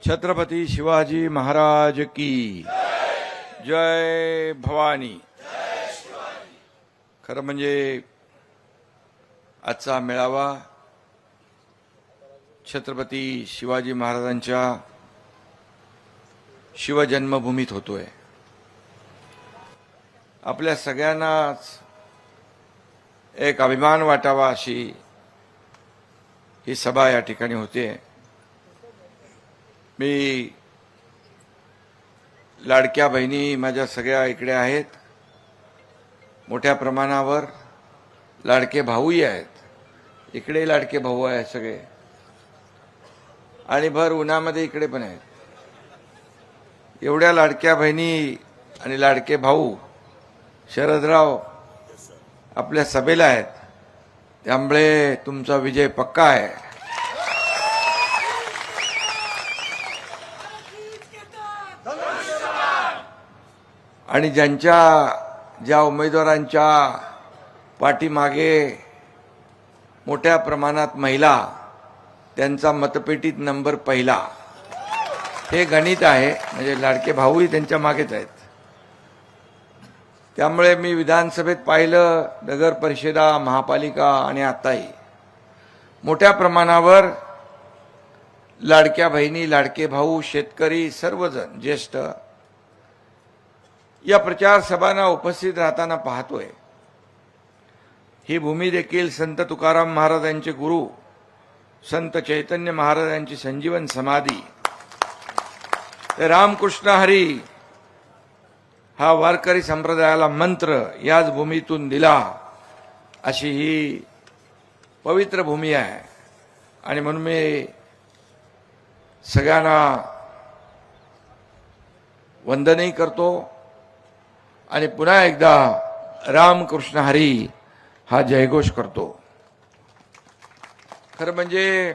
छत्रपती शिवाजी महाराज की जय भवानी। खरं म्हणजे आजचा मेळावा छत्रपती शिवाजी महाराजांच्या शिवजन्मभूमीत होतोय। आपल्या सगळ्यांनाच एक अभिमान वाटावा अशी ही सभा या ठिकाणी होते। मी लाडक्या बहिणी माझ्या सगळ्या इकडे आहेत, मोठ्या प्रमाणावर लाडके भाऊही आहेत, इकडे लाडके भाऊ आहेत सगळे, आणि भर उन्हामध्ये इकडे पण आहेत। एवढ्या लाडक्या बहिणी आणि लाडके भाऊ शरदराव आपल्या सभेला आहेत, त्यामुळे तुमचा विजय पक्का आहे। आणि ज्या उमेदवारांच्या पाठीमागे मोठ्या प्रमाणात महिला, त्यांचा मतपेटीत नंबर पहिला, हे गणित आहे। म्हणजे लाडके भाऊही त्यांच्या मागेच आहेत। त्यामुळे मी विधानसभेत पाहिलं, नगर परिषदा, महापालिका आणि आताही मोठ्या प्रमाणावर लाडक्या बहिणी, लाडके भाऊ, शेतकरी, सर्वजण ज्येष्ठ या प्रचार सभांना उपस्थित राहताना पाहतोय। ही भूमी देखील संत तुकाराम महाराजांचे गुरु संत चैतन्य महाराजांची संजीवन समाधी, रामकृष्ण हरी हा वारकरी संप्रदायाला मंत्र याच भूमीतून दिला, अशी ही पवित्र भूमी आहे। आणि म्हणून मी सगळ्यांना वंदनही करतो आणि पुन्हा एकदा रामकृष्ण हरी हा जयघोष करतो। खरं म्हणजे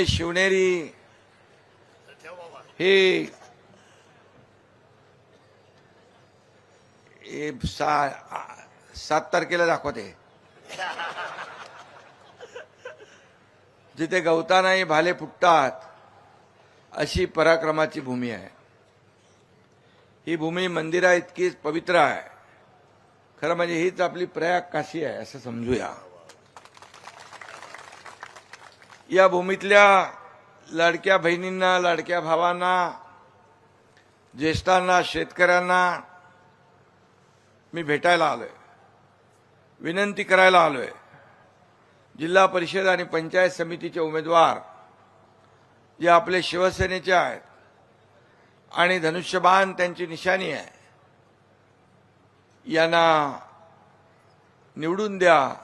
शिवनेरी हे 7 तारखेला दाखवते, जिथे गवतानाही भाले फुटतात अशी पराक्रमाची भूमी आहे। ही भूमी मंदिरा इतकीच पवित्र आहे। खरं म्हणजे हीच आपली प्रयाग काशी आहे असं समजूया। या भूमीतल्या लाडक्या बहिणींना, लाडक्या भावांना, ज्येष्ठांना, शेतकऱ्यांना मी भेटायला आलोय, विनंती करायला आलोय। जिल्हा परिषद आणि पंचायत समितीचे उमेदवार जे आपले शिवसेनेचे आहेत आणि धनुष्यबाण त्यांची निशाणी आहे, यांना निवडून द्या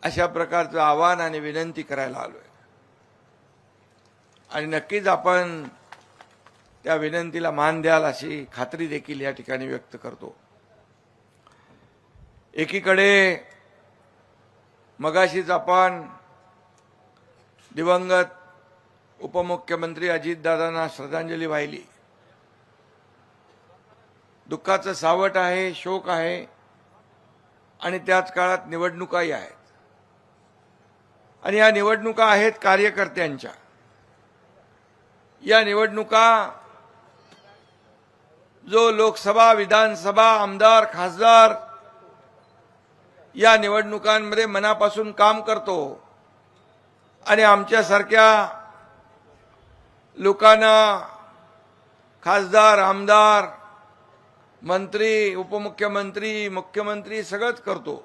अशा प्रकारचं आवाहन आणि विनंती करायला आलोय। आणि नक्कीच आपण त्या विनंतीला मान द्याल अशी खात्री देखील या ठिकाणी व्यक्त करतो। एकीकडे मगाशीच आपण दिवंगत उपमुख्यमंत्री अजितदादांना श्रद्धांजली वाहिली। दुःखाचं सावट आहे, शोक आहे, आणि त्याच काळात निवडणुकाही आहेत। आणि या निवडणुका आहेत कार्यकर्त्यांच्या। या निवडणुका जो लोकसभा, विधानसभा, आमदार, खासदार या निवडणुकांमध्ये मनापासून काम करतो आणि आमच्यासारख्या लोकांना खासदार, आमदार, मंत्री, उपमुख्यमंत्री, मुख्यमंत्री सगळंच करतो,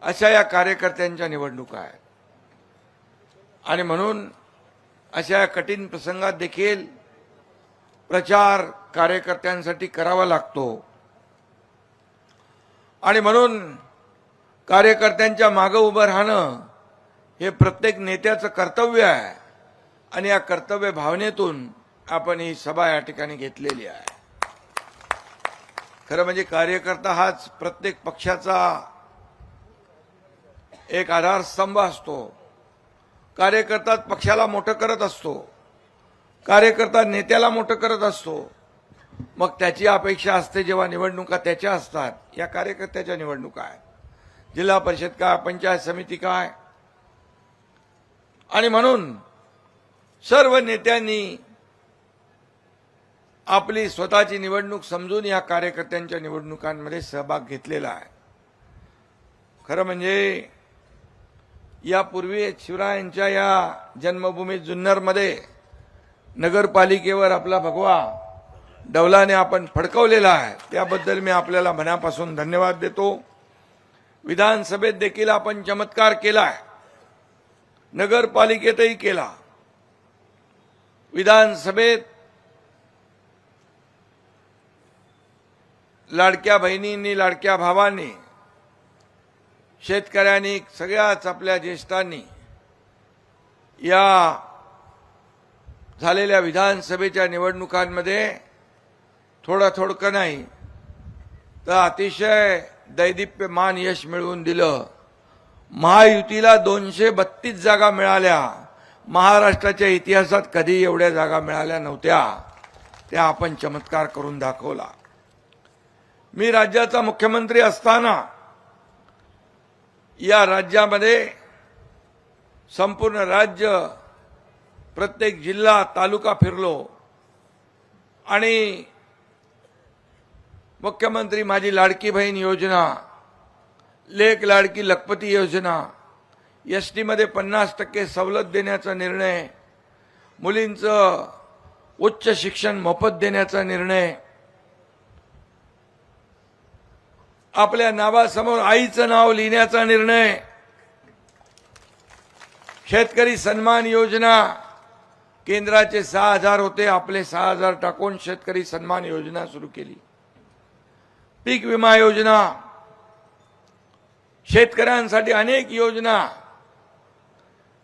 अशा या कार्यकर्त्यांच्या निवडणुका आहेत। आणि म्हणून अशा या कठीण प्रसंगात देखील प्रचार कार्यकर्त्यांसाठी करावा लागतो। आणि म्हणून कार्यकर्त्यांच्या मागे उभं राहणं हे प्रत्येक नेत्याचं कर्तव्य आहे। आणि या कर्तव्य भावनेतून आपण ही सभा या ठिकाणी घेतलेली आहे। खरं म्हणजे कार्यकर्ता हाच प्रत्येक पक्षाचा एक आधारस्तंभ असतो। कार्यकर्ता पक्षाला मोठं करत असतो, कार्यकर्ता नेत्याला मोठं करत असतो, मग त्याची अपेक्षा असते जेव्हा निवडणुका त्याच्या असतात, या कार्यकर्त्याच्या निवडणुका आहेत, जिल्हा परिषद काय, पंचायत समिती काय. आणि म्हणून सर्व नेत्यांनी आपली स्वतःची निवडणूक समजून या कार्यकर्त्यांच्या निवडणुकांमध्ये सहभाग घेतलेला आहे. खरं म्हणजे यापूर्वी शिवरायांच्या या जन्मभूमी जुन्नरमध्ये नगरपालिकेवर आपला भगवा डौलाने आपण फडकवलेला आहे, त्याबद्दल मी आपल्याला मनापासून धन्यवाद देतो. विधानसभेत देखील आपण चमत्कार केलाय, नगरपालिकेतही केला. विधानसभेत लाडक्या बहिणींनी, लाडक्या भावांनी, शेतकऱ्यांनी, सगळ्याच आपल्या ज्येष्ठांनी या झालेल्या विधानसभेच्या निवडणुकांमध्ये थोडकं नाही तर अतिशय दैदिप्यमान यश मिळवून दिलं. महायुतीला 232 जागा मिळाल्या. महाराष्ट्राच्या इतिहासात कधी एवढ्या जागा मिळाल्या नव्हत्या. त्या आपण चमत्कार करून दाखवला. मी राज्याचा मुख्यमंत्री असताना या राज्यामध्ये संपूर्ण राज्य, प्रत्येक जिल्हा, तालुका फिरलो आणि मुख्यमंत्री माझी लाडकी बहीण योजना, लेक लाडकी लखपती योजना, एसटी मध्ये 50% सवलत देण्याचा निर्णय, मुलींचं उच्च शिक्षण मोफत देण्याचा निर्णय, आपल्या नावासमोर आईचं नाव लिहिण्याचा निर्णय, शेतकरी सन्मान योजना, केंद्राचे 6,000 होते, आपले 6,000 टाकून शेतकरी सन्मान योजना सुरू केली. पीक विमा योजना, शेतकऱ्यांसाठी अनेक योजना,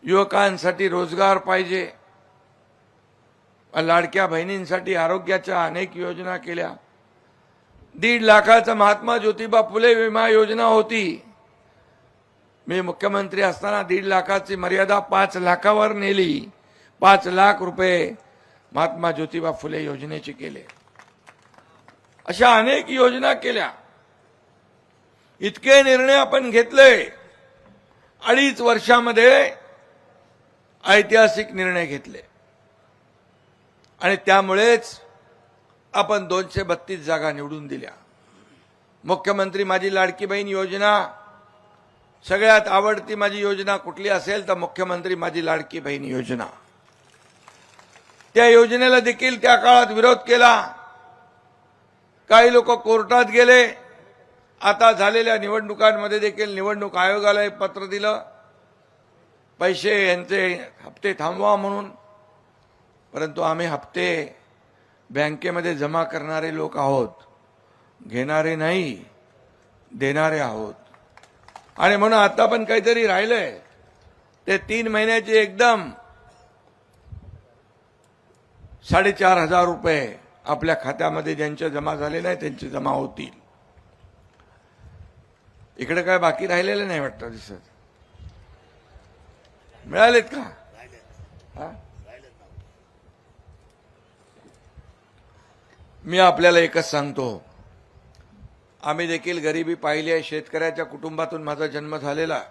युवकांसाठी रोजगार पाहिजे, लाडक्या बहिणींसाठी आरोग्याच्या अनेक योजना केल्या. 1.5 लाखाचा महात्मा ज्योतिबा फुले विमा योजना होती. मी मुख्यमंत्री असताना 1.5 लाखाची मर्यादा 5 लाखावर नेली. 5 लाख रुपये महात्मा ज्योतिबा फुले योजनेचे केले. अशा अनेक योजना केल्या. इतके निर्णय आपण घेतले. 2.5 वर्षामध्ये ऐतिहासिक निर्णय घेतले आणि त्यामुळेच आपण 232 जागा निवडून दिल्या. मुख्यमंत्री माझी लाडकी बहीण योजना, सगळ्यात आवडती माझी योजना कुठली असेल तर मुख्यमंत्री माझी लाडकी बहीण योजना. त्या योजनेला देखील त्या काळात विरोध केला. काही लोक कोर्टात गेले. आता झालेल्या निवडणुकांमध्ये देखील निवडणूक आयोगाला एक पत्र दिलं, पैसे यांचे हप्ते थांबवा म्हणून. परंतु आम्ही हप्ते बँकेमध्ये जमा करणारे लोक आहोत, घेणारे नाही, देणारे आहोत. आणि म्हणून आता पण काहीतरी राहिलंय ते 3 महिन्याचे एकदम 4,500 रुपये आपल्या खात्यामध्ये ज्यांचे जमा झाले नाही त्यांचे जमा होतील. इकडे काय बाकी राहिलेलं नाही वाटतं दिसत. मिळालेत का? मी आपल्याला एकच सांगतो, आम्ही देखील गरिबी पाहिली आहे. शेतकऱ्याच्या कुटुंबातून माझा जन्म झालेला.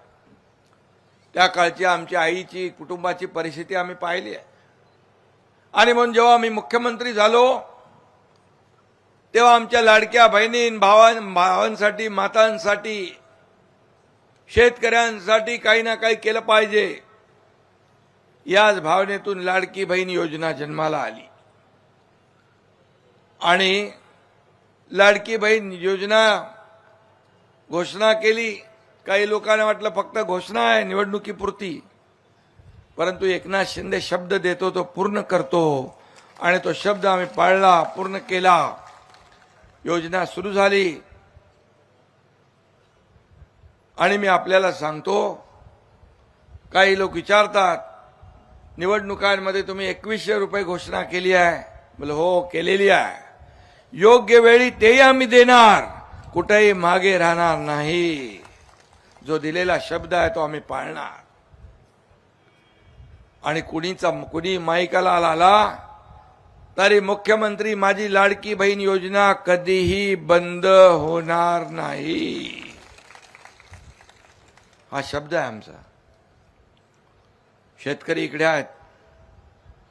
त्या काळची आमची आईची कुटुंबाची परिस्थिती आम्ही पाहिली आहे. आणि म्हणून जेव्हा आम्ही मुख्यमंत्री झालो तेव्हा आमच्या लाडक्या बहिणी, भावांसाठी, मातांसाठी, शेतकऱ्यांसाठी काही ना काही केलं पाहिजे, याच भावनेतून लाडकी बहीण योजना जन्माला आली. आणि लाडकी बहीण योजना घोषणा केली. काही लोकांना वाटलं फक्त घोषणा आहे निवडणुकीपुरती, परंतु एकनाथ शिंदे शब्द देतो तो पूर्ण करतो आणि तो शब्द आम्ही पाळला, पूर्ण केला. योजना सुरू झाली. आणि मी आपल्याला सांगतो, काही लोक विचारतात निवडणुकांमध्ये तुम्ही 2100 रुपये घोषणा केली आहे. बोल हो, केलेली आहे. योग्य वेळी तेही आम्ही देणार, कुठेही मागे राहणार नाही. जो दिलेला शब्द आहे तो आम्ही पाळणार. आणि कुणी माईकाला आला तरी मुख्यमंत्री माझी लाडकी बहीण योजना कधीही बंद होणार नाही, हा शब्द आहे आमचा. शेतकरी इकडे आहेत,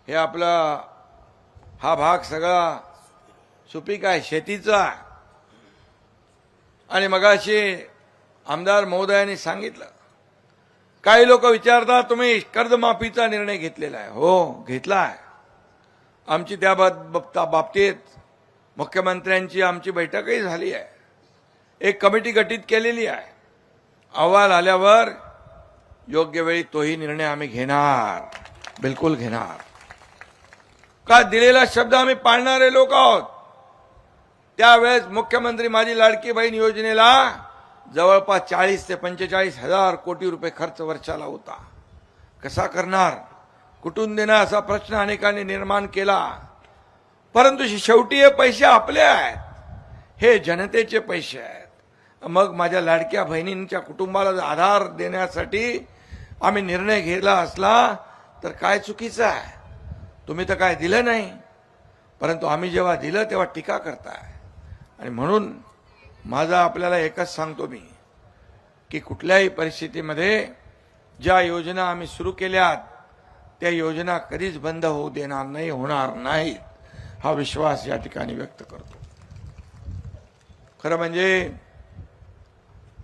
हे आपला हा भाग सगळा सुपीक आहे, शेतीचा. आणि मगाशी आमदार महोदयांनी सांगितलं, काही लोक विचारतात तुम्ही कर्जमाफीचा निर्णय घेतलेला आहे. हो, घेतला आहे. आमची त्या बाबतीत मुख्यमंत्र्यांची आमची बैठकही झाली आहे. एक कमिटी गठीत केलेली आहे. अहवाल आल्यावर योग्य वेळी तोही निर्णय आम्ही घेणार, बिलकुल घेणार. का दिलेला शब्द आम्ही पाळणारे लोक आहोत. त्यावेळेस मुख्यमंत्री माझी लाडकी बहीण योजनेला जवळपास 40 ते 45 हजार कोटी रुपये खर्च वर्षाला होता. कसा करणार, कुठून देणार असा प्रश्न अनेकांनी निर्माण केला. परंतु शेवटी हे पैसे आपले आहेत, हे जनतेचे पैसे आहेत. मग माझ्या लाडक्या बहिणींच्या कुटुंबाला आधार देण्यासाठी आम्ही निर्णय घेतला असला तर काय चुकीचं आहे. तुम्ही तर काय दिलं नाही, परंतु आम्ही जेव्हा दिलं तेव्हा टीका करताय. आणि म्हणून माझा आपल्याला एकच सांगतो मी, की कुठल्याही परिस्थितीमध्ये ज्या योजना आम्ही सुरू केल्यात त्या योजना कधीच बंद होऊ देणार नाही, होणार नाहीत, हा विश्वास या ठिकाणी व्यक्त करतो. खरं म्हणजे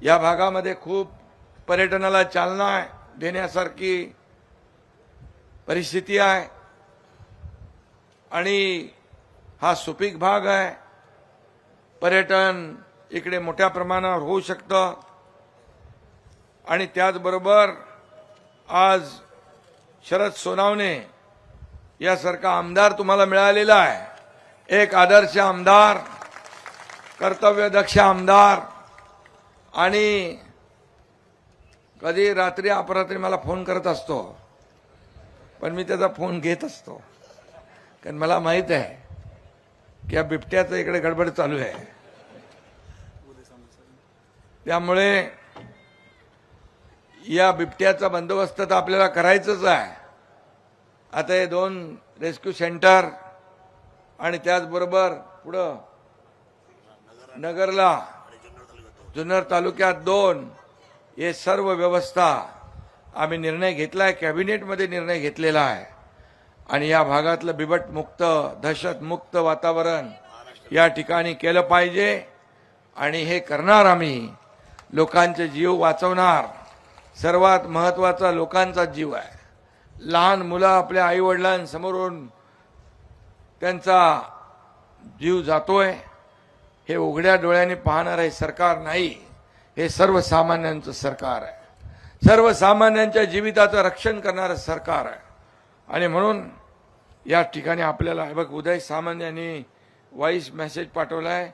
या भागामध्ये खूप पर्यटनाला चालना देण्यासारखी परिस्थिती आहे आणि हा सुपीक भाग आहे. पर्यटन इकडे मोठ्या प्रमाणावर होऊ शकतं. आणि त्याचबरोबर आज शरद सोनावणे यासारखा आमदार तुम्हाला मिळालेला आहे. एक आदर्श आमदार, कर्तव्यदक्ष आमदार. आणि कधी रात्री अपरात्री मला फोन करत असतो, पण मी त्याचा फोन घेत असतो, कारण मला माहित आहे की या बिबट्याचं इकडे गडबड चालू आहे. त्यामुळे या बिबट्याचा बंदोबस्त तर आपल्याला करायचंच आहे. आता हे 2 रेस्क्यू सेंटर आणि त्याचबरोबर पुढं नगरला, जुन्नर तालुक्यात 2, हे सर्व व्यवस्था आम्ही निर्णय घेतलाय, कॅबिनेटमध्ये निर्णय घेतलेला आहे. आणि या भागातलं बिबटमुक्त, दहशतमुक्त वातावरण या ठिकाणी केलं पाहिजे. आणि हे करणार आम्ही. लोकांचे जीव वाचवणार. सर्वात महत्वाचा लोकांचा जीव आहे. लहान मुलं आपल्या आईवडिलांसमोरून त्यांचा जीव जातोय, हे उघड्या डोळ्यांनी पाहणार आहे सरकार नाही, हे सर्वसामान्यांचं सरकार आहे. सर्वसामान्यांच्या जीविताचं रक्षण करणारं सरकार आहे. आणि म्हणून या ठिकाणी आपल्याला बघ, उदय सामंत यांनी व्हॉइस मेसेज पाठवलाय.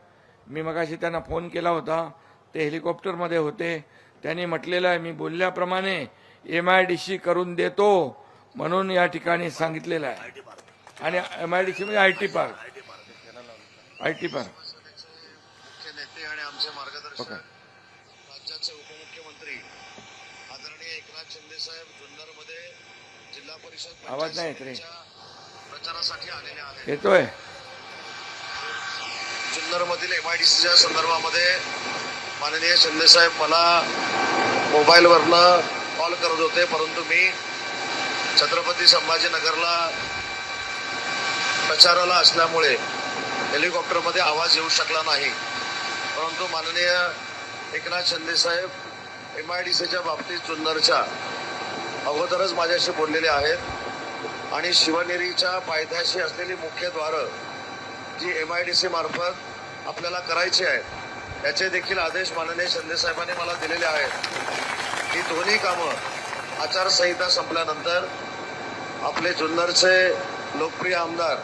मी मगाशी त्यांना फोन केला होता, ते हेलिकॉप्टरमध्ये होते. त्यांनी म्हटलेलं आहे, मी बोलल्याप्रमाणे MIDC करून देतो म्हणून या ठिकाणी सांगितलेलं आहे. आणि MIDC म्हणजे IT पार्क. मुख्य नेते आणि आमचे मार्गदर्शक राज्याचे उपमुख्यमंत्री आदरणीय एकनाथ शिंदे साहेब जुन्नरमध्ये जिल्हा परिषद आवाज नाही येत रे, प्रचारासाठी आलेले आहेत. येतोय. जुन्नरमधील MIDCच्या संदर्भामध्ये माननीय शिंदे साहेब मला मोबाईलवरनं कॉल करत होते, परंतु मी छत्रपती संभाजीनगरला प्रचाराला असल्यामुळे हेलिकॉप्टरमध्ये आवाज येऊ शकला नाही. परंतु माननीय एकनाथ शिंदे साहेब MIDCच्या बाबतीत जुन्नरच्या अगोदरच माझ्याशी बोललेले आहेत. आणि शिवनेरीच्या पायथ्याशी असलेली मुख्यद्वारं जी MIDC मार्फत आपल्याला करायची आहेत, याचे देखील आदेश माननीय शिंदे साहेबांनी मला दिलेले आहेत. ही दोन्ही कामं आचारसंहिता संपल्यानंतर आपले जुन्नरचे लोकप्रिय आमदार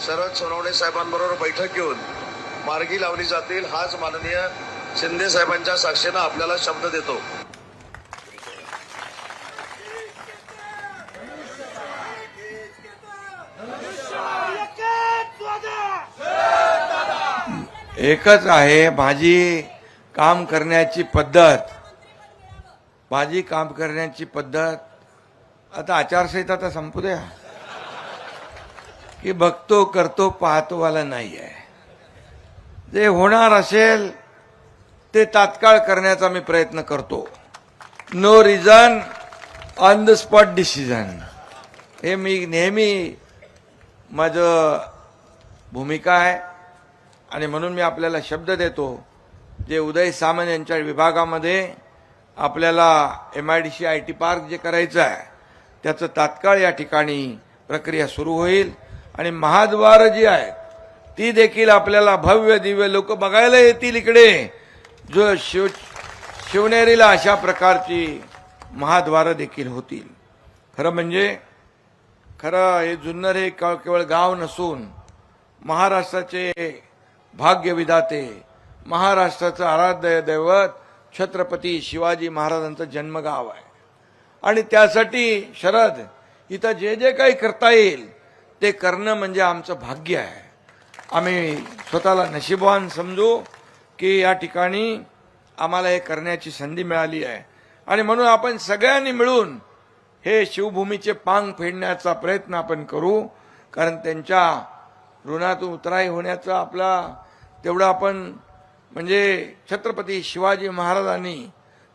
शरद सोनवणे साहेबांबरोबर बैठक घेऊन मार्गी लावली जातील, हाच माननीय शिंदे साहेबांच्या साक्षीनं आपल्याला शब्द देतो. एकच आहे माझी काम करण्याची पद्धत. माझी काम करण्याची पद्धत. आता आचारसंहिता तर संपू द्या, की बघतो करतो पाहतोवाला नाही आहे. जे होणार असेल ते तात्काळ करण्याचा मी प्रयत्न करतो. No reason on the spot decision, हे मी नेहमी माझं भूमिका आहे. आणि म्हणून मी आपल्याला शब्द देतो, जे उदय सामंत यांच्या विभागामध्ये आपल्याला MIDC IT पार्क जे करायचं आहे त्याचं तात्काळ या ठिकाणी प्रक्रिया सुरू होईल. आणि महाद्वार जी आहेत ती देखील आपल्याला भव्य दिव्य लोक बघायला येतील इकडे. जो शिवनेरीला अशा प्रकारची महाद्वार देखील होतील. खरं हे जुन्नर हे केवळ गाव नसून महाराष्ट्राचे भाग्यविधाते, महाराष्ट्राचं आराध्य दैवत छत्रपती शिवाजी महाराजांचं जन्मगाव आहे. आणि त्यासाठी शरद इथं जे जे काही करता येईल ते करणं म्हणजे आमचं भाग्य आहे. आम्ही स्वतःला नशीबवान समजू की या ठिकाणी आम्हाला हे करण्याची संधी मिळाली आहे. आणि म्हणून आपण सगळ्यांनी मिळून हे शिवभूमीचे पांग फेडण्याचा प्रयत्न आपण करू. कारण त्यांच्या ऋणातून उतराई होण्याचा आपला तेवढा आपण म्हणजे छत्रपती शिवाजी महाराजांनी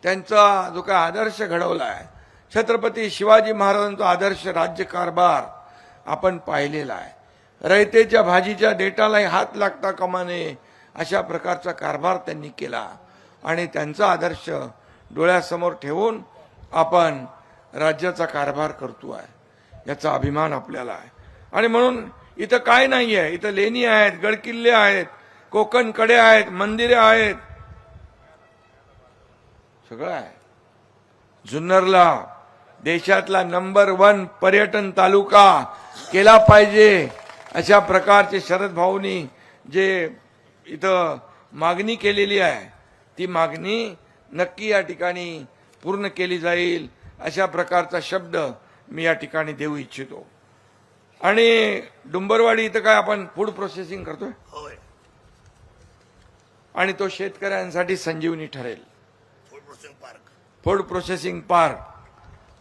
त्यांचा जो काय आदर्श घडवला आहे, छत्रपती शिवाजी महाराजांचा आदर्श राज्यकारभार आपण पाहिलेला आहे. रयतेच्या भाजीच्या देठालाही हात लागता कामा नये अशा प्रकारचा कारभार त्यांनी केला. आणि त्यांचा आदर्श डोळ्यासमोर ठेवून आपण राज्याचा कारभार करतो आहे, याचा अभिमान आपल्याला आहे. आणि म्हणून इथं काय नाही आहे, इथं लेणी आहेत, गडकिल्ले आहेत, कोकण कडे आहेत, मंदिरे आहेत, सगळं आहे. जुन्नरला देशातला नंबर 1 पर्यटन तालुका केला पाहिजे अशा प्रकारचे शरद भाऊनी जे इथं मागणी केलेली आहे ती मागणी नक्की या ठिकाणी पूर्ण केली जाईल अशा प्रकारचा शब्द मी या ठिकाणी देऊ इच्छितो. आणि डुंबरवाडी इथं काय आपण फूड प्रोसेसिंग करतोय आणि तो शेतकऱ्यांसाठी संजीवनी ठरेल. फूड प्रोसेसिंग पार्क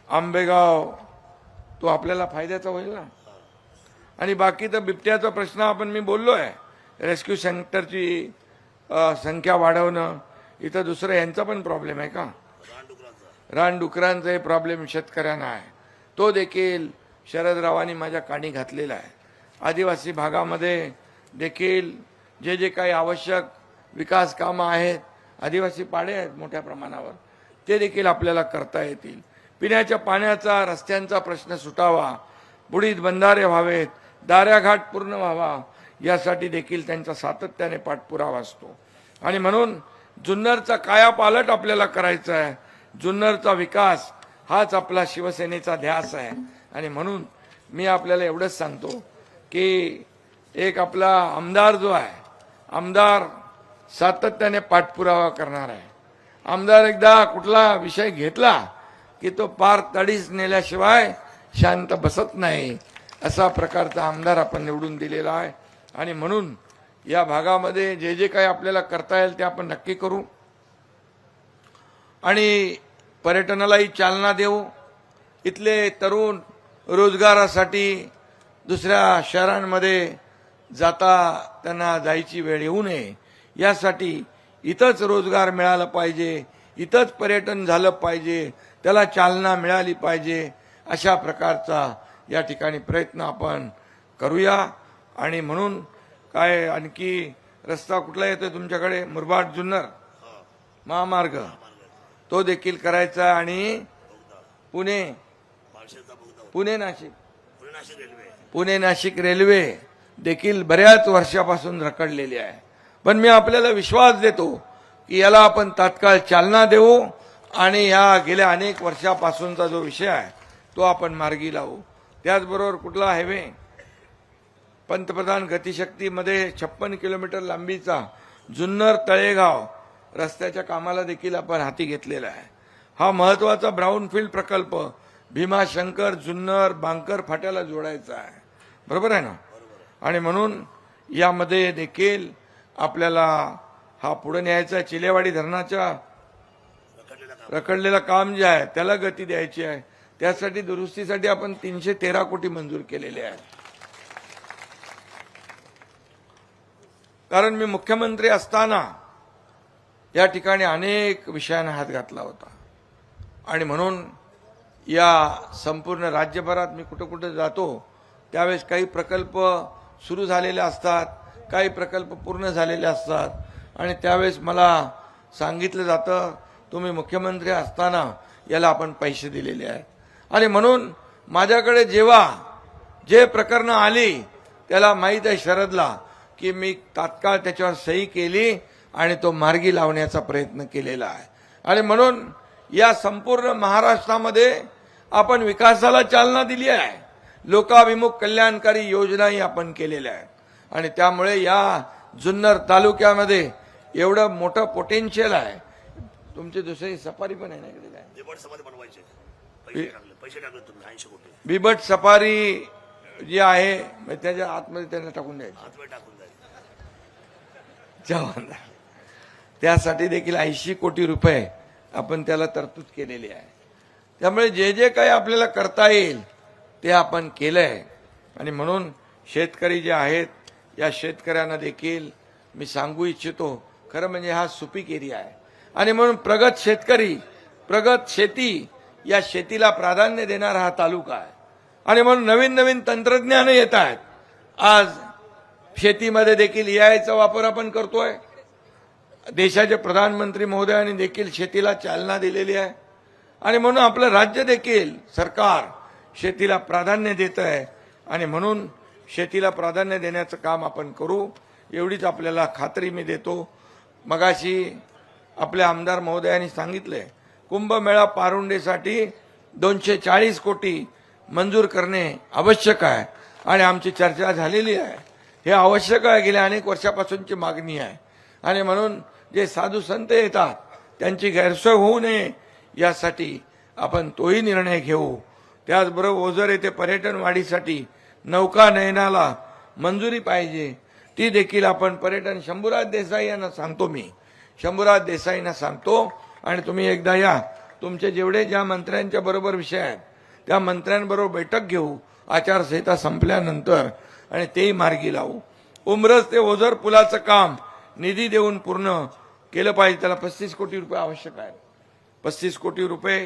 आंबेगाव तो आपल्याला फायद्याचा होईल ना. आणि बाकी तर बिबट्याचा प्रश्न आपण मी बोललोय, रेस्क्यू सेंटरची संख्या वाढवणं. इथं दुसरं यांचा पण प्रॉब्लेम आहे का, रानडुकरांचा प्रॉब्लेम शेतकऱ्यांना आहे, तो देखील शरदरावांनी माझ्या कानी घातलेला आहे. आदिवासी भागामध्ये देखील जे जे काही आवश्यक विकास कामं आहेत, आदिवासी पाडे आहेत मोठ्या प्रमाणावर, ते देखील आपल्याला करता येतील. पिण्याच्या पाण्याचा रस्त्यांचा प्रश्न सुटावा, बुडीत बंधारे व्हावेत, दाऱ्याघाट पूर्ण व्हावा, यासाठी देखील त्यांचा सातत्याने पाठपुरावा असतो. आणि म्हणून जुन्नरचा कायापालट आपल्याला करायचा आहे. जुन्नरचा विकास हाच आपला शिवसेनेचा ध्यास आहे. आणि म्हणून मी आपल्याला एवढंच सांगतो की एक आपला आमदार जो आहे, आमदार सातत्याने पाठपुरावा करणार आहे. आमदार एकदा कुठला विषय घेतला की तो पार तडीस नेल्याशिवाय शांत बसत नाही, असा प्रकारचा आमदार आपण निवडून दिलेला आहे. आणि म्हणून या भागामध्ये जे जे काही आपल्याला करता येईल ते आपण नक्की करू. आणि पर्यटनालाही चालना देऊ. इथले तरुण रोजगारासाठी दुसऱ्या शहरांमध्ये जाता त्यांना जायची वेळ येऊ नये, यासाठी इथंच रोजगार मिळाला पाहिजे, इथंच पर्यटन झालं पाहिजे, त्याला चालना मिळाली पाहिजे, अशा प्रकारचा या ठिकाणी प्रयत्न आपण करूया. आणि म्हणून काय आणखी रस्ता कुठला येतोय तुमच्याकडे, मुरबाड जुन्नर महामार्ग, तो देखील करायचा. आणि पुणे नाशिक रेल्वे देखील बऱ्याच वर्षापासून रखडलेली आहे. पण मी आपल्याला विश्वास देतो की याला आपण तात्काळ चालना देऊ आणि या गेल्या अनेक वर्षापासूनचा जो विषय आहे तो आपण मार्गी लावू. त्याचबरोबर कुठला हायवे, पंतप्रधान गतिशक्तीमध्ये 56 किलोमीटर लांबीचा जुन्नर तळेगाव रस्त्याच्या कामाला देखील आपण हाती घेतलेला आहे. हा महत्वाचा ब्राऊनफील्ड प्रकल्प भीमाशंकर जुन्नर बांकर फाट्याला जोडायचा आहे, बरोबर आहे ना. आणि म्हणून यामध्ये देखील आपल्याला हा पुढे न्यायचा. चिलेवाडी धरणाच्या रखडलेलं काम जे आहे त्याला गती द्यायची आहे. त्यासाठी दुरुस्तीसाठी आपण 313 कोटी मंजूर केलेले आहेत. कारण मी मुख्यमंत्री असताना या ठिकाणी अनेक विषयांना हात घातला होता आणि म्हणून या संपूर्ण राज्यभरात मी कुठं कुठं जातो त्यावेळेस काही प्रकल्प सुरू झालेले असतात, काही प्रकल्प पूर्ण झालेले असतात आणि त्यावेळेस मला सांगितलं जातं तुम्ही मुख्यमंत्री असताना याला आपण पैसे दिलेले आहेत आणि म्हणून माझ्याकडे जेव्हा जे प्रकरणं आली त्याला माहीत आहे शरदला की मी तात्काळ त्याच्यावर सही केली आणि तो मार्गी लावण्याचा प्रयत्न केलेला आहे आणि म्हणून या संपूर्ण महाराष्ट्रामध्ये आपण विकासाला चालना दिली आहे, लोकाभिमुख कल्याणकारी योजनाही आपण केलेल्या आहेत आणि त्यामुळे या जुन्नर तालुक्यामध्ये एवढं मोठं पोटेन्शियल आहे. तुमची दुसरी सफारी पण आहे ना इकडे काय बिबट सफारी बनवायचे, पैसे टाकले तुम्ही 80 कोटी बिबट सफारी जी आहे म्हणजे त्याच्या आतमध्ये त्यांना टाकून द्यायचं आतमध्ये टाकून जाईल. जवान त्यासाठी देखील 80 कोटी रुपये आपण त्याला तरतूद केलेली आहे. त्यामुळे जे जे काही आपल्याला करता येईल ते आपण केलंय आणि म्हणून शेतकरी जे आहेत या शेतकऱ्यांना देखील मी सांगू इच्छितो खरं म्हणजे हा सुपीक एरिया आहे आणि म्हणून प्रगत शेतकरी, प्रगत शेती या शेतीला प्राधान्य देणारा हा तालुका आहे आणि म्हणून नवीन नवीन तंत्रज्ञान येत आहेत. आज शेतीमध्ये देखील एआयचा वापर आपण करतोय. देशाचे प्रधानमंत्री महोदयांनी देखील शेतीला चालना दिलेली आहे आणि म्हणून आपलं राज्य देखील सरकार शेतीला प्राधान्य देत आहे आणि म्हणून शेतीला प्राधान्य देण्याचं काम आपण करू एवढीच आपल्याला खात्री मी देतो. मगाशी आपल्या आमदार महोदयांनी सांगितले कुंभमेळा पारुंडेसाठी 240 कोटी मंजूर करणे आवश्यक आहे आणि आमची चर्चा झालेली आहे. हे आवश्यक आहे, गेल्या अनेक वर्षापासूनची मागणी आहे आणि म्हणून जे साधू संत येतात त्यांची गैरसोय होऊ नये यासाठी आपण तोही निर्णय घेऊ. त्याचबरोबर ओझर येथे पर्यटन वाढीसाठी नौका नयनाला मंजुरी पाहिजे, ती देखील आपण पर्यटन शंभूराज देसाई यांना सांगतो, मी शंभूराज देसाईंना सांगतो आणि तुम्ही एकदा या. तुमचे जेवढे ज्या मंत्र्यांच्या बरोबर विषय आहेत त्या मंत्र्यांबरोबर बैठक घेऊ आचारसंहिता संपल्यानंतर आणि तेही मार्गी लावू. उमरस ते ओझर पुलाचं काम निधी देऊन पूर्ण केलं पाहिजे. त्याला 35 कोटी रुपये आवश्यक आहेत. 35 कोटी रुपये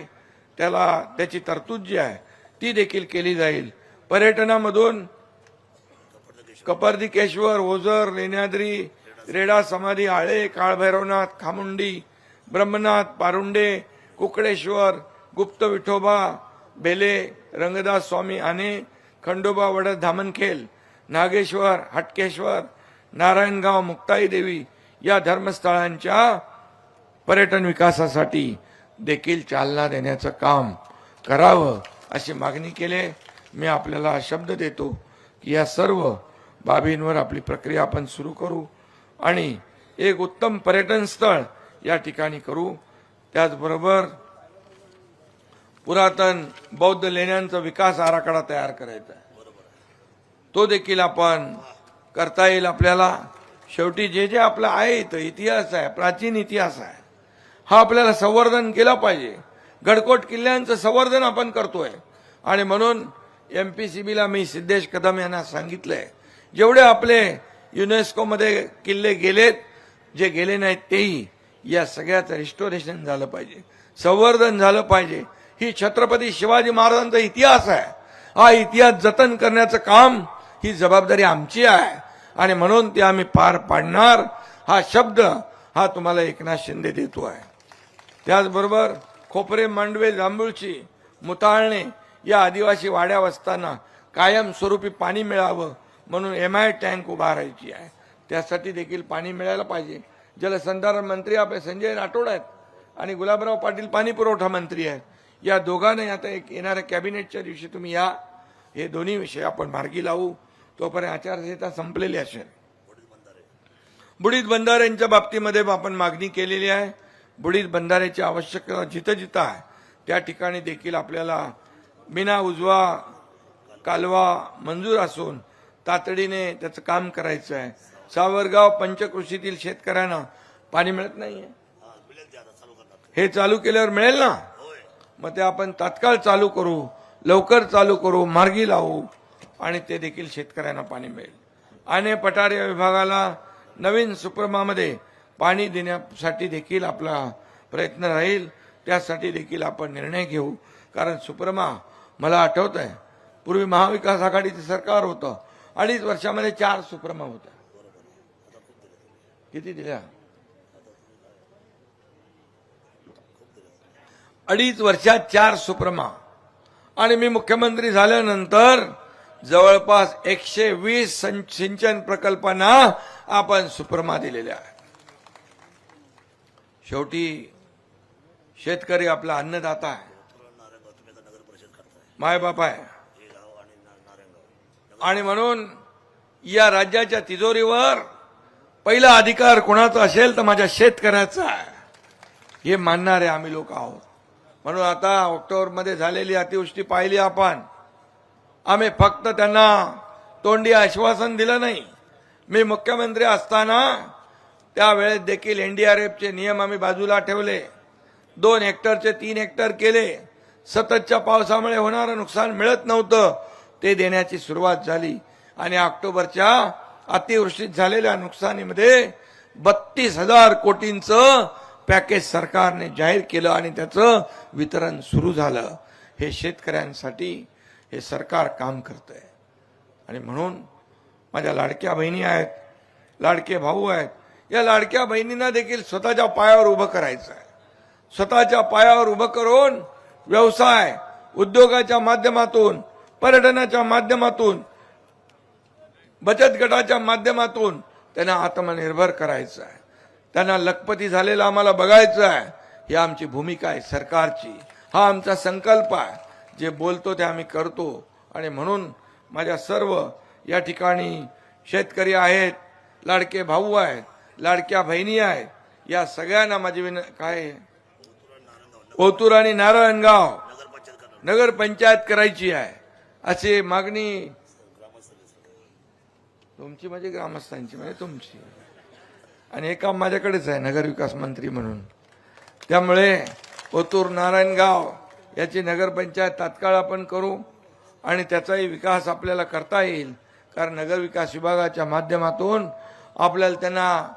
त्याला त्याची तरतूद जी आहे ती देखील केली जाईल. पर्यटनामधून कपर्दिकेश्वर, ओझर, लेण्याद्री, रेडा समाधी, आळे, काळभैरवनाथ, खामुंडी, ब्रह्मनाथ, पारुंडे, कुकडेश्वर, गुप्त विठोबा, बेले, रंगदास स्वामी आने, खंडोबा, वडद, धामणखेल, नागेश्वर, हटकेश्वर, नारायणगाव, मुक्ताई देवी या धर्मस्थळांच्या पर्यटन विकासासाठी देखील चालना देण्याचं काम करावं अशी मागणी केली. मी आपल्याला शब्द देतो की या सर्व बाबींवर आपली प्रक्रिया आपण सुरू करू आणि एक उत्तम पर्यटन स्थळ या ठिकाणी करू. त्याचबरोबर पुरातन बौद्ध लेण्यांचा विकास आराखडा तयार करायचा आहे, तो देखील आपण करता येईल आपल्याला. शेवटी जे जे आपलं आहे इथं इतिहास आहे, प्राचीन इतिहास आहे, हा आपल्याला संवर्धन केला पाहिजे. गडकोट किल्ल्यांचं संवर्धन आपण करतोय आणि म्हणून MPCBला मी सिद्धेश कदम यांना सांगितलंय जेवढे आपले युनेस्कोमध्ये किल्ले गेलेत, जे गेले नाहीत तेही या सगळ्याचं रिस्टोरेशन झालं पाहिजे, संवर्धन झालं पाहिजे. ही छत्रपती शिवाजी महाराजांचा इतिहास आहे. हा इतिहास जतन करण्याचं काम ही जबाबदारी आमची आहे आणि म्हणून ते आम्ही पार पाडणार. हा शब्द हा तुम्हाला एकनाथ शिंदे देतो आहे. त्याचबरोबर खोपरे, मांडवे, जांभूळची, मुताळणे या आदिवासी वाड्या वस्तांना कायमस्वरूपी पाणी मिळावं म्हणून MI टँक उभारायची आहे. त्यासाठी देखील पाणी मिळायला पाहिजे. जलसंधारण मंत्री आपले संजय राठोड आहेत आणि गुलाबराव पाटील पाणी पुरवठा मंत्री आहेत. या दोघांनी आता एक येणाऱ्या कॅबिनेटच्या दिवशी तुम्ही या, हे दोन्ही विषय आपण मार्गी लावू. तोपर्यंत आचारसंहिता संपलेली असेल. बुडीत बंधाऱ्यांच्या बाबतीमध्ये आपण मागणी केलेली आहे. बुडीत बंधाऱ्याची आवश्यकता जिथं जिथं आहे त्या ठिकाणी देखील आपल्याला बिना उजवा कालवा मंजूर असून तातडीने त्याचं काम करायचं आहे. सावरगाव पंचकृषीतील शेतकऱ्यांना पाणी मिळत नाहीये, हे चालू केल्यावर मिळेल ना, मग ते आपण तात्काळ चालू करू, लवकर चालू करू, मार्गी लावू आणि ते देखील शेतकऱ्यांना पाणी मिळेल. आणे पठार या विभागाला नवीन सुप्रमा पाणी देण्यासाठी देखील आपला प्रयत्न राहील. त्यासाठी देखील आपण निर्णय घेऊ. कारण सुप्रमा मला आठवत आहे, पूर्वी महाविकास आघाडीचं सरकार होतं, 2.5 वर्षामध्ये 4 सुप्रमा होत्या. किती दिल्या? 2.5 वर्षात 4 सुप्रमा. आणि मी मुख्यमंत्री झाल्यानंतर जवळपास 120 सिंचन प्रकल्पांना आपण सुप्रमा दिलेल्या आहे. शेवटी शेतकरी आपला अन्नदाता आहे, नारायणगाव तुम्ही आता नगर परिषद करताय, मायबाप आहे. हे गाव आणि नारायणगाव आणि म्हणून या राज्याच्या तिजोरीवर पहिला अधिकार कोणाचा असेल तर माझ्या शेतकऱ्याचा आहे, हे मानणारे आम्ही लोक आहोत. म्हणून आता ऑक्टोबरमध्ये झालेली अतिवृष्टी पाहिली आपण. आम्ही फक्त त्यांना तोंडी आश्वासन दिलं नाही. मी मुख्यमंत्री असताना त्यावेळेस देखील एनडीआरएफचे नियम आम्ही बाजूला ठेवले. 2 हेक्टरचे 3 हेक्टर केले. सततच्या पावसामुळे होणारं नुकसान मिळत नव्हतं, ते देण्याची सुरुवात झाली. आणि ऑक्टोबरच्या अतिवृष्टीत झालेल्या नुकसानीमध्ये 32,000 कोटींचं पॅकेज सरकारने जाहीर केलं आणि त्याचं वितरण सुरू झालं. हे शेतकऱ्यांसाठी हे सरकार काम करतंय. आणि म्हणून माझ्या लाडक्या बहिणी आहेत, लाडके भाऊ आहेत. या लाडक्या बहिणींना देखील स्वतःच्या पायावर उभं करायचं आहे. स्वतःच्या पायावर उभं करून व्यवसाय उद्योगाच्या माध्यमातून, पर्यटनाच्या माध्यमातून, बचत गटाच्या माध्यमातून त्यांना आत्मनिर्भर करायचं आहे. त्यांना लखपती झालेलं आम्हाला बघायचं आहे. ही आमची भूमिका आहे सरकारची. हा आमचा संकल्प आहे. जे बोलतो ते आम्ही करतो. आणि म्हणून माझ्या सर्व या ठिकाणी शेतकरी आहेत, लाडके भाऊ आहेत, लाडक्या बहिणी आहेत, या सगळ्यांना माझी काय ओतूर आणि नारायणगाव नगर परिषद करणार, नगर पंचायत करायची आहे अशी मागणी तुमची म्हणजे ग्रामस्थांची म्हणजे तुमची. आणि हे काम माझ्याकडेच आहे नगर विकास मंत्री म्हणून. त्यामुळे ओतूर नारायणगाव याची नगरपंचायत तात्काळ आपण करू आणि त्याचाही विकास आपल्याला करता येईल. कारण नगर विकास विभागाच्या माध्यमातून आपल्याला त्यांना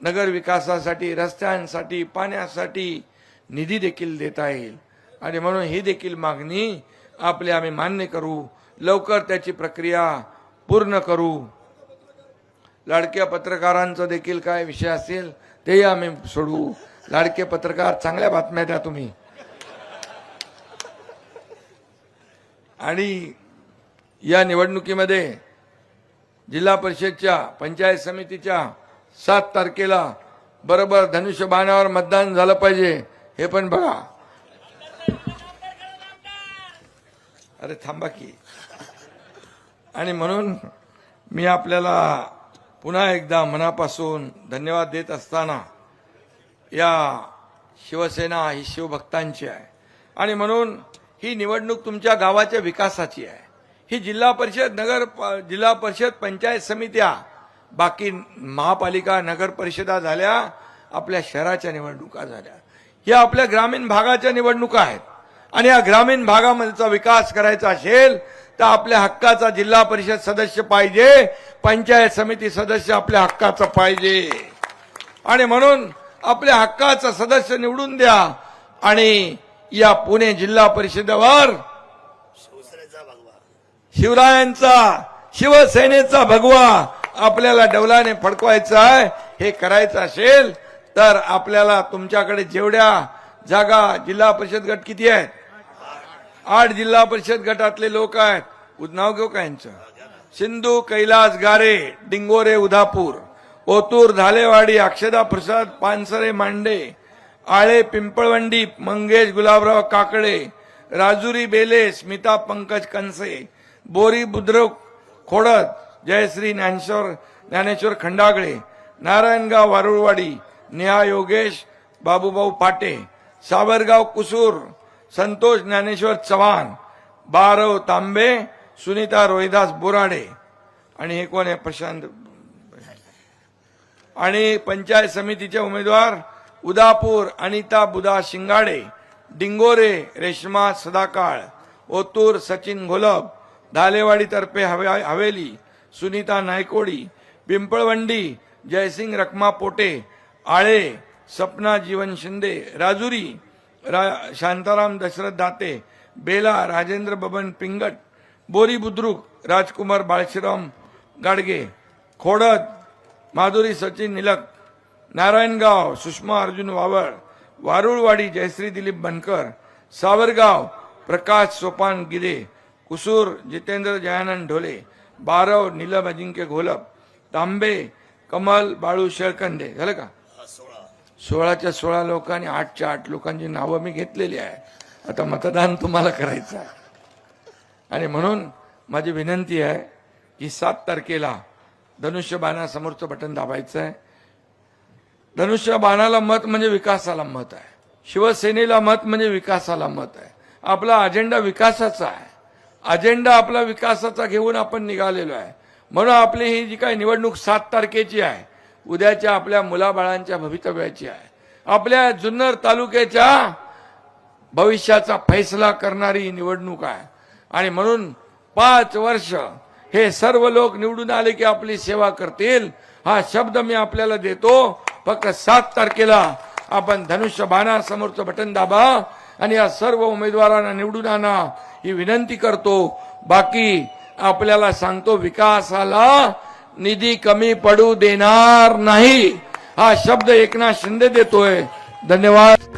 नगर विकासासाठी, रस्त्यांसाठी, पाण्यासाठी निधी देखील देता येईल. आणि म्हणून ही देखील मागणी आपली आम्ही मान्य करू. लवकर त्याची प्रक्रिया पूर्ण करू. लाडक्या पत्रकारांचा देखील काय विषय असेल तेही आम्ही सोडवू. लाडके पत्रकार चांगल्या बातम्या द्या तुम्ही. आणि या निवडणुकीमध्ये जिल्हा परिषदच्या, पंचायत समितीच्या 7 तारखेला बरोबर धनुष्यबाणावर मतदान झालं पाहिजे, हे पण बघा. अरे थांबा की. आणि म्हणून मी आपल्याला पुन्हा एकदा मनापासून धन्यवाद देत असताना, या शिवसेना ही शिवभक्तांची आहे. आणि म्हणून ही निवडणूक तुमच्या गावाच्या विकासाची आहे. ही जिल्हा परिषद, पंचायत समित्या, बाकी महापालिका, नगर परिषदा झाल्या, आपल्या शहराच्या निवडणुका झाल्या. ह्या आपल्या ग्रामीण भागाच्या निवडणुका आहेत. आणि या ग्रामीण भागामध्येचा विकास करायचा असेल तर आपल्या हक्काचा जिल्हा परिषद सदस्य पाहिजे, पंचायत समिती सदस्य आपल्या हक्काचा पाहिजे. आणि म्हणून आपल्या हक्काचा सदस्य निवडून द्या. आणि या पुणे जिल्हा परिषदेवर शिवसेनेचा भगवा, शिवरायांचा, शिवसेनेचा भगवा आपल्याला डौलाने फडकवायचा आहे. हे करायचं असेल तर आपल्याला तुमच्याकडे जेवढ्या जागा, जिल्हा परिषद गट किती आहेत? 8 जिल्हा परिषद गटातले लोक आहेत. नाव घेऊ का यांचं? सिंधू कैलास गारे, डिंगोरे उदापूर, ओतूर धालेवाडी, अक्षदा प्रसाद पानसरे मांडे, आळे पिंपळवंडी मंगेश गुलाबराव काकडे, राजुरी बेले स्मिता पंकज कनसे, बोरी बुद्रुक खोडद जयश्री ज्ञानेश्वर खंडागळे, नारायणगाव वारुळवाडी नेहा योगेश बाबूभाऊ पाटे, सावरगाव कुसूर संतोष ज्ञानेश्वर चव्हाण, बारव तांबे सुनीता रोहिदास बोराडे. आणि हे कोण आहे? प्रशांत. आणि पंचायत समितीचे उमेदवार उदापूर अनिता बुधा शिंगाडे, डिंगोरे रेश्मा सदाकाळ, ओतूर सचिन घोलप, धालेवाडी तर्फे हवेली सुनीता नायकोडी, पिंपळवंडी जयसिंग रखमा पोटे, आळे सपना जीवन शिंदे, राजुरी शांताराम दशरथ दाते, बेला राजेंद्र बबन पिंगट, बोरी बुद्रुक राजकुमार बाळशिराम गाडगे, खोडद माधुरी सचिन निलक, नारायणगाव सुषमा अर्जुन वावळ, वारुळवाडी जयश्री दिलीप बनकर, सावरगाव प्रकाश सोपान गिरे, कुसूर जितेंद्र जयानंद ढोले, बारव नीलम अजिंक्य घोलप, तांबे कमल बाळू शेळकंदे. झालं का? 16च्या 16 लोक आणि 8च्या 8 लोकांची नावं मी घेतलेली आहे. आता मतदान तुम्हाला करायचं आहे आणि म्हणून माझी विनंती आहे की 7 तारखेला धनुष्यबाणासमोरचं बटन दाबायचं आहे. धनुष्यबाणाला मत म्हणजे विकासाला मत आहे. शिवसेनेला मत म्हणजे विकासाला मत आहे. आपला अजेंडा विकासाचा आहे. अजेंडा आपला विकासाचा घेऊन आपण निघालेलो आहे. म्हणून आपली ही जी काही निवडणूक 7 तारखेची आहे, उद्याच्या आपल्या मुलाबाळांच्या भवितव्याची आहे. आपल्या जुन्नर तालुक्याच्या भविष्याचा फैसला करणारी ही निवडणूक आहे. आणि म्हणून 5 वर्ष हे सर्व लोक निवडून आले की आपली सेवा करतील, हा शब्द मी आपल्याला देतो. फक्त 7 तारखेला आपण धनुष्यबाणासमोरचं बटन दाबा आणि या सर्व उमेदवारांना निवडून आणा ही विनंती करतो. बाकी आपल्याला सांगतो, विकासाला निधी कमी पडू देणार नाही, हा शब्द एकनाथ शिंदे देतोय. धन्यवाद.